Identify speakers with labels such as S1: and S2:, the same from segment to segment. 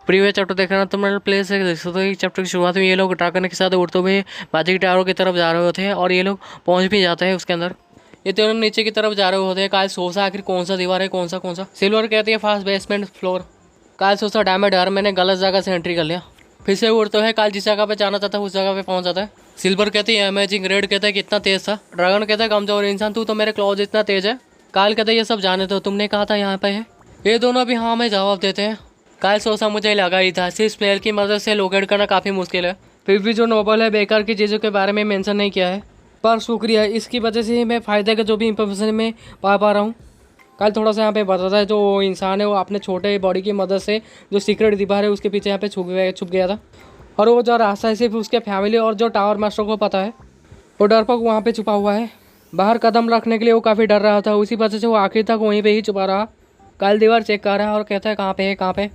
S1: Previous chapter देख रहे हैं तो मेरे प्ले से देख सकते हो चैप्टर की शुरुआत में ये लोग ड्रैगन के साथ उड़ते हुए मैजिक टावर की तरफ जा रहे होते हैं और ये लोग पहुंच भी जाते हैं उसके अंदर। ये तीनों नीचे की तरफ जा रहे होते हैं। काल सोचा आखिर कौन सा दीवार है, कौन सा। सिल्वर कहती है फास्ट बेसमेंट फ्लोर। काल सोचा डैमेज यार, मैंने गलत जगह से एंट्री कर लिया। फिर से उड़ते हुए काल जिस जगह पे जाना चाहता है उस जगह पे पहुंच जाता है। सिल्वर कहती है अमेजिंग। रेड कहता है कितना तेज था। ड्रैगन कहता है कमजोर इंसान, तू तो मेरे क्लॉज इतना तेज है। काल कहता है ये सब जाने दो, तुमने कहा था यहाँ पे है। ये दोनों भी हाँ में जवाब देते हैं। काल सोचा मुझे लगा ही था सिर्फ प्लेयर की मदद से लोकेट करना काफ़ी मुश्किल है। फिर भी जो नोबल है बेकार की चीज़ों के बारे में मेंशन नहीं किया है, पर शुक्रिया, इसकी वजह से ही मैं फ़ायदे का जो भी इंफॉर्मेशन मैं पा रहा हूँ। कल थोड़ा सा यहाँ पे बताता है जो इंसान है वो अपने छोटे बॉडी की मदद से जो सीक्रेट दीवार है उसके पीछे यहाँ पे छुप गया था। और वो जो रास्ता है सिर्फ उसके फैमिली और जो टावर मास्टर को पता है। वो डरपोक वहाँ पे छुपा हुआ है। बाहर कदम रखने के लिए वो काफ़ी डर रहा था, उसी वजह से वो आखिर तक वहीं पे ही छुपा रहा। कल दीवार चेक कर रहा है और कहता है कहाँ पे है, कहाँ पे।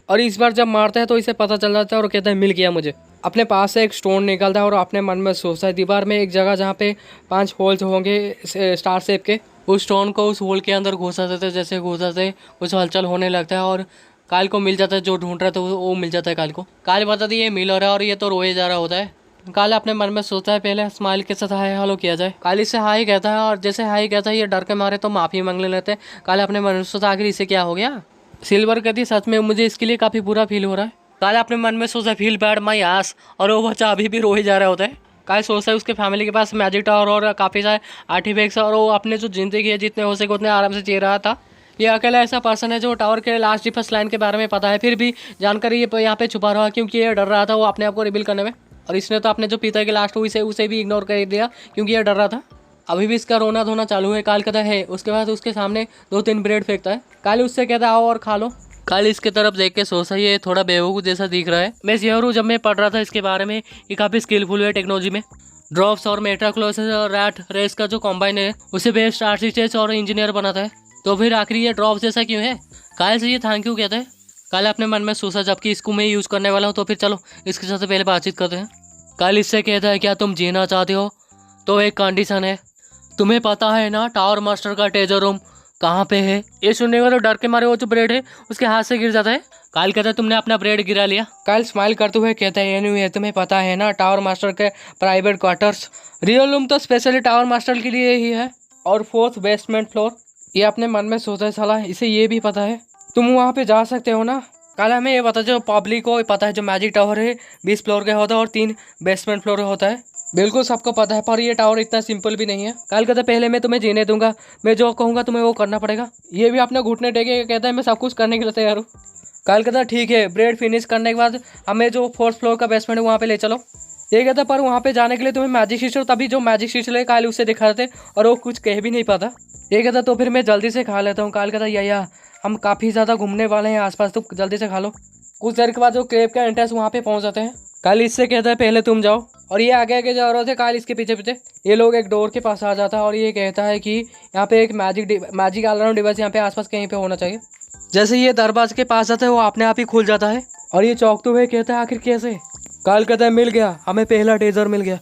S1: और इस बार जब मारता है तो इसे पता चल जाता है और कहता है मिल गया मुझे। अपने पास से एक स्टोन निकलता है और अपने मन में सोचता है दीवार में एक जगह जहाँ पे 5 होल्स होंगे स्टार शेप के, उस स्टोन को उस होल के अंदर घुसा देते। जैसे घुसाते कुछ हलचल होने लगता है और काल को मिल जाता है। जो ढूंढ रहा था वो मिल जाता है काल को। काल बताती है ये मिल रहा है और ये तो रोए जा रहा होता है। काल अपने मन में सोचता है पहले स्माइल के साथ हाय हेलो किया जाए। काल इससे हाई कहता है और जैसे हाई कहता है ये डर के मारे तो माफ़ी मांगने लगते हैं। काल अपने मन में सोचता आखिर इसे क्या हो गया। सिल्वर कहती है सच में मुझे इसके लिए काफ़ी बुरा फील हो रहा है। काल अपने मन में सोचता है फील बैड माई आस, और वो बच्चा अभी भी रोए जा रहा होता है। काल सोचता है उसके फैमिली के पास मैजिक टावर और काफ़ी सारे आर्टिफैक्ट्स और वो अपने जो ज़िंदगी है जितने हो सके उतने आराम से जी रहा था। ये अकेला ऐसा पर्सन है जो टावर के लास्ट डिफेंस लाइन के बारे में पता है, फिर भी जानकारी ये यहाँ पे छुपा रहा क्योंकि ये डर रहा था वो अपने आप को रिवील करने में। और इसने तो अपने जो पिता के लास्ट हुई उसे भी इग्नोर कर दिया क्योंकि ये डर रहा था। अभी भी इसका रोना धोना चालू है। काल कहता है उसके बाद उसके सामने 2-3 ब्रेड फेंकता है। काल उससे कहता है आओ और खा लो। काल इसके तरफ देख के सोचता है ये थोड़ा बेवकूफ़ जैसा दिख रहा है। मैं श्योर हूँ जब मैं पढ़ रहा था इसके बारे में ये काफ़ी स्किलफुल है टेक्नोलॉजी में। ड्रॉप्स और मेट्राक्लोसिस और रैट रेस का जो कॉम्बाइन है उसे बेस्ट आर्टिस्ट और इंजीनियर बनाता है। तो फिर आखिर ये ड्रॉप्स जैसा क्यों है। काल से ये थैंक यू कहते हैं। काल अपने मन में सोचा जबकि इसको मैं यूज़ करने वाला हूँ तो फिर चलो इसके साथ पहले बातचीत करते हैं। काल इससे कहता है क्या तुम जीना चाहते हो तो एक कंडीशन है। तुम्हें पता है ना टावर मास्टर का ट्रेजर रूम कहाँ पे है। ये सुनने का तो डर के मारे वो जो ब्रेड है उसके हाथ से गिर जाता है। काल कहता है तुमने अपना ब्रेड गिरा लिया। काल स्माइल करते हुए कहता है एनीवे तुम्हें पता है ना टावर मास्टर के प्राइवेट क्वार्टर्स रियल रूम तो स्पेशली टावर मास्टर के लिए ही है और 4th बेसमेंट फ्लोर। ये अपने मन में सोचा है साला इसे ये भी पता है। तुम वहाँ पे जा सकते हो ना। कल हमें ये पता जो पब्लिक को पता है जो मैजिक टावर है 20 फ्लोर का होता है और 3 बेसमेंट फ्लोर होता है। बिल्कुल सबको पता है, पर ये टावर इतना सिंपल भी नहीं है। कल कहता पहले मैं तुम्हें जीने दूंगा, मैं जो कहूँगा तुम्हें वो करना पड़ेगा। ये भी अपने घुटने टेके कहता है मैं सब कुछ करने के लिए तैयार हूँ। कल कहता ठीक है, ब्रेड फिनिश करने के बाद हमें जो 4th फ्लोर का बेसमेंट है वहाँ पे ले चलो। ये कहता पर वहाँ पे जाने के लिए तुम्हें मैजिक सिस्टर, तभी जो मैजिक सिस्टर है काल उससे दिखा थे और वो कुछ कह भी नहीं पाता। ये कहता तो फिर मैं जल्दी से खा लेता हूँ। काल कहता या हम काफ़ी ज़्यादा घूमने वाले हैं आसपास, तो जल्दी से खा लो। कुछ देर के बाद जो क्रेब का एंट्रेंस वहाँ पे पहुँच जाते हैं। काल इससे कहता है पहले तुम जाओ, और ये आगे आगे जा रहे थे। काल इसके पीछे पीछे ये लोग एक डोर के पास आ जाता है और ये कहता है कि यहाँ पे एक मैजिक अलार्म डिवाइस यहाँ पे आसपास कहीं पे होना चाहिए। जैसे ये दरवाजे के पास जाता है वो अपने आप ही खुल जाता है और ये चौंकते हुए कहता है आखिर कैसे। काल कहता है मिल गया, हमें पहला ट्रेजर मिल गया।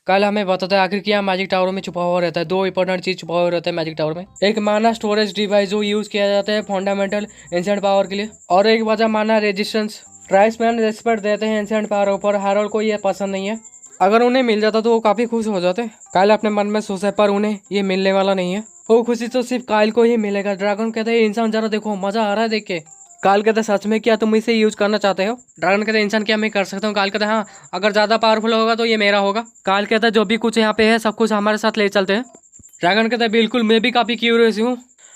S1: कल हमें बताता है आखिर क्या मैजिक टावर में छुपा हुआ रहता है। 2 इंपॉर्टेंट चीज छुपा हुआ रहता है मैजिक टावर में। एक माना स्टोरेज डिवाइस जो यूज किया जाता है फंडामेंटल एंशिएंट पावर के लिए, और एक वजह माना रेजिस्टेंस। ट्राइसमैन रेस्पेक्ट देते हैं एंशिएंट पावर पर, हैरोल्ड को ये पसंद नहीं है। अगर उन्हें मिल जाता तो वो काफी खुश हो जाते। काल अपने मन में सोचा पर उन्हें ये मिलने वाला नहीं है। वो खुशी तो सिर्फ काल को ही मिलेगा। ड्रैगन कहते हैं इंसान जरा देखो मजा आ रहा है देख के। काल कहते सच में क्या तुम इसे यूज करना चाहते हो। ड्रैगन कहते इंसान क्या मैं कर सकता हूँ। काल कहते हाँ अगर ज्यादा पावरफुल होगा तो ये मेरा होगा। काल कहता है जो भी कुछ यहाँ पे है सब कुछ हमारे साथ ले चलते हैं। ड्रैगन कहता है बिल्कुल, मैं भी काफी क्यूरियस हूँ।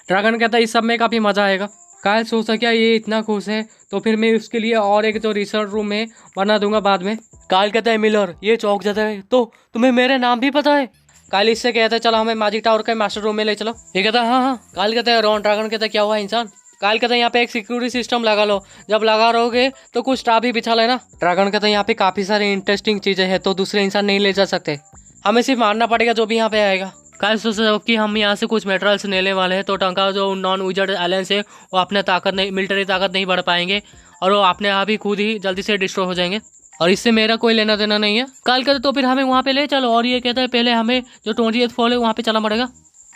S1: ड्रैगन कहता है इस सब में काफी मजा आएगा। काल सोचा क्या ये इतना खुश है तो फिर मैं उसके लिए और एक जो रिसर्च रूम में बना दूंगा बाद में। काल कहता है मिलर, ये चौक जाता है तो तुम्हें मेरे नाम भी पता है। काल इससे कहता है चलो हमें मैजिक टावर के मास्टर रूम में ले चलो। ये कहता है हाँ। काल कहता है रॉन। ड्रैगन कहता है क्या हुआ इंसान। काल कहता है यहाँ पे एक सिक्योरिटी सिस्टम लगा लो, जब लगा रहोगे तो कुछ स्टाफ भी बिछा लेना। ड्रैगन कहता है यहाँ पे काफी सारी इंटरेस्टिंग चीजें हैं तो दूसरे इंसान नहीं ले जा सकते, हमें सिर्फ मारना पड़ेगा जो भी यहाँ पे आएगा। काल सोचा कि हम यहाँ से कुछ मेटेरियल्स लेने वाले हैं तो टंका जो नॉन विजर्ड एलियंस है वो अपने ताकत नहीं, मिलिट्री ताकत नहीं बढ़ पाएंगे और वो अपने आप ही खुद ही जल्दी से डिस्ट्रॉय हो जाएंगे और इससे मेरा कोई लेना देना नहीं है। काल कहते तो फिर हमें वहाँ पे ले चलो, और ये कहता है पहले हमें जो 20th फ्लोर है वहाँ पे चलना पड़ेगा।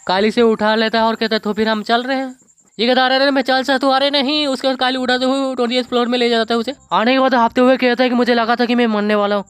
S1: काल इसे उठा लेता है और कहता है तो फिर हम चल रहे हैं। ये कहता अरे मैं चल सकता हूँ, अरे नहीं। उसके बाद काली उठाते हुए 20th फ्लोर में ले जाता है उसे। आने के बाद हाँफते हुए कहता है कि मुझे लगा था कि मैं मरने वाला हूँ।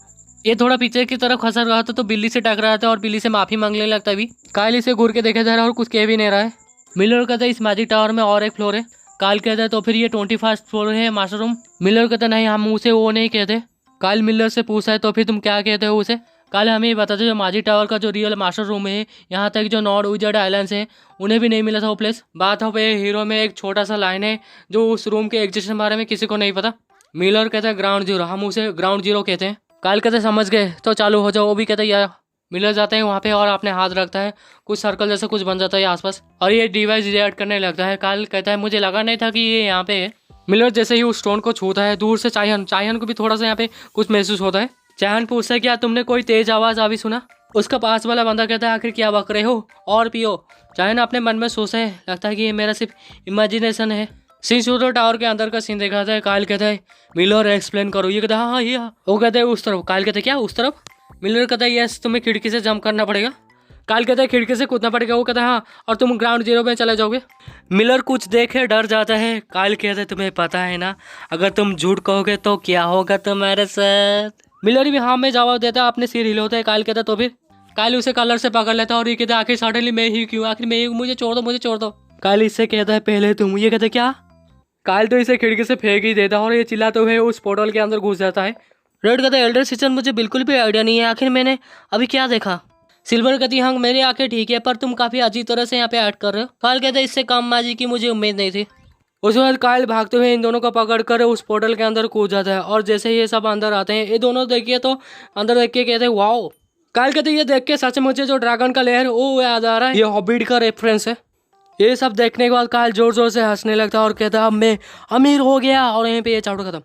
S1: ये थोड़ा पीछे की तरफ खसर रहा था तो बिल्ली से टकराया था और बिल्ली से माफी मांगने लगता है। अभी काल इसे घूर के देखे जा रहा है और कुछ कह भी नहीं रहा है। मिलर कहता है इस मैजिक टावर में और एक फ्लोर है। काल कहता है तो फिर ये 21st फ्लोर है मास्टर रूम। मिलर कहता है नहीं, हम उसे वो नहीं कहते। काल मिलर से पूछता है तो फिर तुम क्या कहते हो उसे। काल हमें ये बताते जो मैजिक टावर का जो रियल मास्टर रूम है, यहाँ तक जो नॉर्ड विजर्ड आइलैंड्स है उन्हें भी नहीं मिला था वो प्लेस। बात हो पे हीरो में एक छोटा सा लाइन है जो उस रूम के एग्जिस्टेंस बारे में किसी को नहीं पता। मिलर कहता है ग्राउंड जीरो, हम उसे ग्राउंड जीरो कहते हैं। काल कहते समझ गए तो चालू हो जाओ। वो भी कहता है यार। मिलर जाते हैं वहाँ पे और अपने हाथ रखता है, कुछ सर्कल जैसा कुछ बन जाता है आसपास और ये डिवाइस रिएक्ट करने लगता है। काल कहता है मुझे लगा नहीं था कि ये यहाँ पे है। मिलर जैसे ही उस स्टोन को छूता है दूर से चायहन को भी थोड़ा सा यहाँ पे कुछ महसूस होता है। चायहन पूछता है क्या तुमने कोई तेज आवाज अभी सुना। उसका पास वाला बंदा कहता है आखिर क्या बक रहे हो और पियो। चायहन अपने मन में सोचता है लगता है कि ये मेरा सिर्फ इमेजिनेशन है। सीन शूटर टावर के अंदर का सीन दिखाता है। काल कहता है मिलर एक्सप्लेन करो। ये कहता है हाँ ये वो कहता है उस तरफ। काल कहता है क्या उस तरफ। मिलर कहता है यस, तुम्हें खिड़की से जंप करना पड़ेगा। काल कहता है खिड़की से कूदना पड़ेगा। वो कहता है हाँ, और तुम ग्राउंड जीरो में चले जाओगे। मिलर कुछ देखे डर जाता है। काल कहता है तुम्हें पता है ना अगर तुम झूठ कहोगे तो क्या होगा तुम्हारे साथ। मिलर भी हाँ में जवाब देता है, अपने सिर हिलाता है। काल कहता है तो फिर। काल उसे कलर से पकड़ लेता है और ये कहता है आखिर सडनली मैं ही क्यों, आखिर मैं ही, मुझे छोड़ दो मुझे छोड़ दो। काल इससे कहता है पहले तुम। ये कहते क्या। काल तो इसे खिड़की से फेंक ही देता है और ये चिल्लाते हुए उस पोर्टल के अंदर घुस जाता है। रेड कहता है एल्डर सिस्टम मुझे बिल्कुल भी आइडिया नहीं है, आखिर मैंने अभी क्या देखा। सिल्वर कहती हाँ मेरी आंखें ठीक है पर तुम काफी अजीब तरह से यहाँ पे ऐड कर रहे हो। काल कहता है इससे कम मैजिक की मुझे उम्मीद नहीं थी। उसके बाद काल भागते हुए इन दोनों को पकड़ कर उस पोर्टल के अंदर कूद जाता है और जैसे ये सब अंदर आते हैं ये दोनों देखिए तो अंदर देख के कहते हैं वाओ। काल कहते ये देख के सच मुझे जो ड्रैगन का लेयर वो याद आ रहा है, ये हॉबिट का रेफरेंस है। ये सब देखने के बाद काल जोर जोर से हंसने लगता है और कहता है अब मैं अमीर हो गया और यहीं पे ये चैप्टर खत्म।